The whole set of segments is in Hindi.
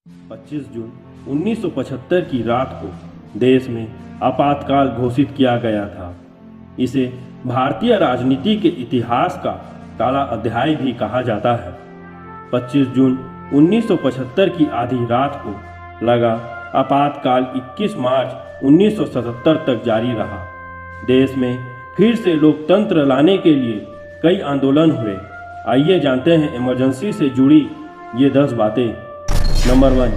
25 जून 1975 की रात को देश में आपातकाल घोषित किया गया था। इसे भारतीय राजनीति के इतिहास का काला अध्याय भी कहा जाता है। 25 जून 1975 की आधी रात को लगा आपातकाल 21 मार्च 1977 तक जारी रहा। देश में फिर से लोकतंत्र लाने के लिए कई आंदोलन हुए। आइए जानते हैं इमरजेंसी से जुड़ी ये 10 बातें। नंबर 1,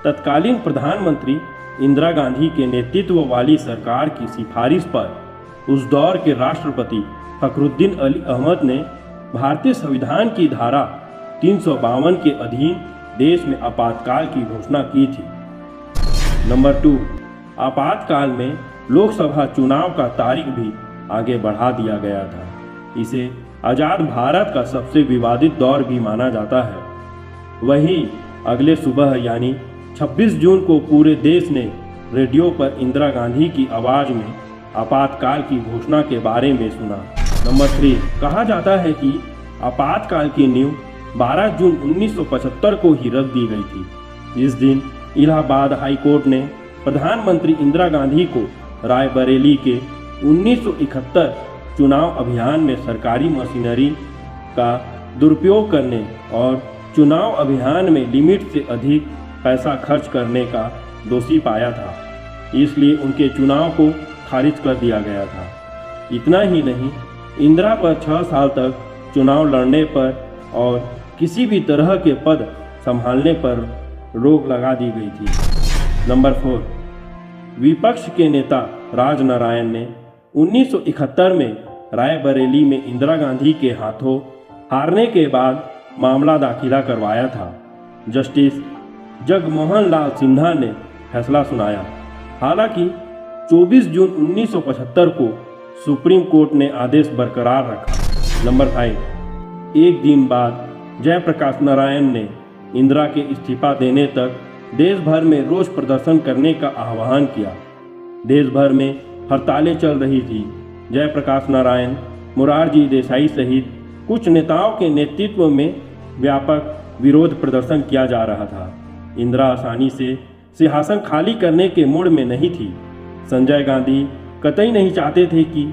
तत्कालीन प्रधानमंत्री इंदिरा गांधी के नेतृत्व वाली सरकार की सिफारिश पर उस दौर के राष्ट्रपति फखरुद्दीन अली अहमद ने भारतीय संविधान की धारा 352 के अधीन देश में आपातकाल की घोषणा की थी। नंबर 2, आपातकाल में लोकसभा चुनाव का तारीख भी आगे बढ़ा दिया गया था। इसे आज़ाद भारत का सबसे विवादित दौर भी माना जाता है। वहीं अगले सुबह यानी 26 जून को पूरे देश ने रेडियो पर इंदिरा गांधी की आवाज़ में आपातकाल की घोषणा के बारे में सुना। नंबर 3, कहा जाता है कि आपातकाल की नींव 12 जून 1975 को ही रख दी गई थी। इस दिन इलाहाबाद हाई कोर्ट ने प्रधानमंत्री इंदिरा गांधी को रायबरेली के 1971 चुनाव अभियान में सरकारी मशीनरी का दुरुपयोग करने और चुनाव अभियान में लिमिट से अधिक पैसा खर्च करने का दोषी पाया था। इसलिए उनके चुनाव को खारिज कर दिया गया था। इतना ही नहीं, इंदिरा पर 6 साल तक चुनाव लड़ने पर और किसी भी तरह के पद संभालने पर रोक लगा दी गई थी। नंबर 4, विपक्ष के नेता राजनारायण ने 1971 में रायबरेली में इंदिरा गांधी के हाथों हारने के बाद मामला दाखिला करवाया था। जस्टिस जगमोहन लाल सिन्हा ने फैसला सुनाया। हालांकि 24 जून 1975 को सुप्रीम कोर्ट ने आदेश बरकरार रखा। नंबर 5, एक दिन बाद जयप्रकाश नारायण ने इंदिरा के इस्तीफा देने तक देश भर में रोष प्रदर्शन करने का आह्वान किया। देश भर में हड़तालें चल रही थी। जयप्रकाश नारायण, मोरारजी देसाई सहित कुछ नेताओं के नेतृत्व में व्यापक विरोध प्रदर्शन किया जा रहा था। इंदिरा आसानी से सिंहासन खाली करने के मूड में नहीं थी। संजय गांधी कतई नहीं चाहते थे कि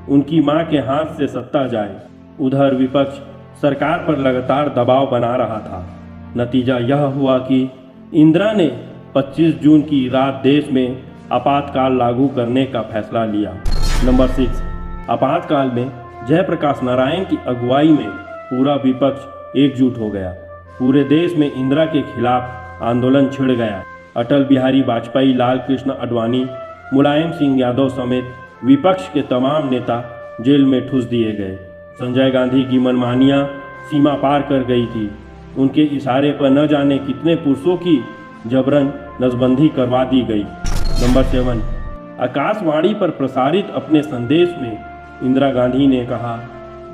उनकी मां के हाथ से सत्ता जाए। उधर विपक्ष सरकार पर लगातार दबाव बना रहा था। नतीजा यह हुआ कि इंदिरा ने 25 जून की रात देश में आपातकाल लागू करने का फैसला लिया। नंबर 6, आपातकाल में जयप्रकाश नारायण की अगुवाई में पूरा विपक्ष एकजुट हो गया। पूरे देश में इंदिरा के खिलाफ आंदोलन छिड़ गया। अटल बिहारी वाजपेयी, लाल कृष्ण आडवाणी, मुलायम सिंह यादव समेत विपक्ष के तमाम नेता जेल में ठूस दिए गए। संजय गांधी की मनमानियां सीमा पार कर गई थी। उनके इशारे पर न जाने कितने पुरुषों की जबरन नसबंदी करवा दी गई। नंबर 7, आकाशवाणी पर प्रसारित अपने संदेश में इंदिरा गांधी ने कहा,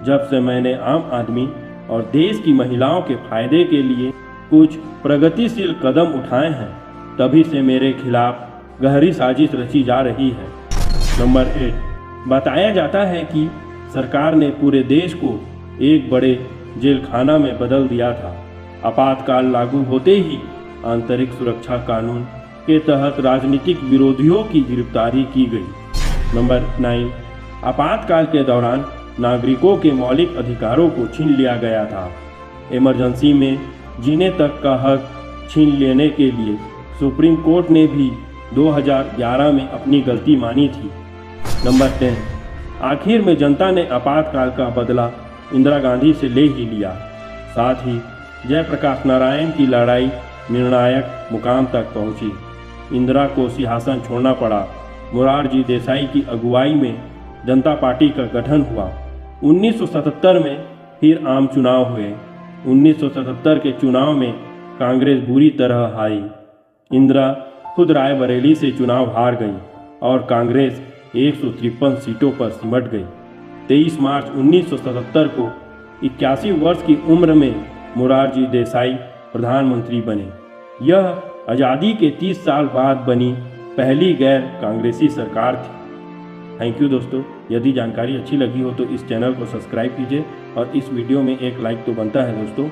जब से मैंने आम आदमी और देश की महिलाओं के फायदे के लिए कुछ प्रगतिशील कदम उठाए हैं, तभी से मेरे खिलाफ गहरी साजिश रची जा रही है। नंबर 8, बताया जाता है कि सरकार ने पूरे देश को एक बड़े जेल खाना में बदल दिया था। आपातकाल लागू होते ही आंतरिक सुरक्षा कानून के तहत राजनीतिक विरोधियों की गिरफ्तारी की गई। नंबर 9, आपातकाल के दौरान नागरिकों के मौलिक अधिकारों को छीन लिया गया था। इमरजेंसी में जीने तक का हक छीन लेने के लिए सुप्रीम कोर्ट ने भी 2011 में अपनी गलती मानी थी। नंबर 10, आखिर में जनता ने आपातकाल का बदला इंदिरा गांधी से ले ही लिया। साथ ही जयप्रकाश नारायण की लड़ाई निर्णायक मुकाम तक पहुंची। इंदिरा को सिंहासन छोड़ना पड़ा। मोरारजी देसाई की अगुवाई में जनता पार्टी का गठन हुआ। 1977 में फिर आम चुनाव हुए। 1977 के चुनाव में कांग्रेस बुरी तरह हारी। इंदिरा खुद रायबरेली से चुनाव हार गई और कांग्रेस 153 सीटों पर सिमट गई। 23 मार्च 1977 को 81 वर्ष की उम्र में मोरारजी देसाई प्रधानमंत्री बने। यह आज़ादी के 30 साल बाद बनी पहली गैर कांग्रेसी सरकार थी। थैंक यू दोस्तों। यदि जानकारी अच्छी लगी हो तो इस चैनल को सब्सक्राइब कीजिए और इस वीडियो में एक लाइक तो बनता है दोस्तों।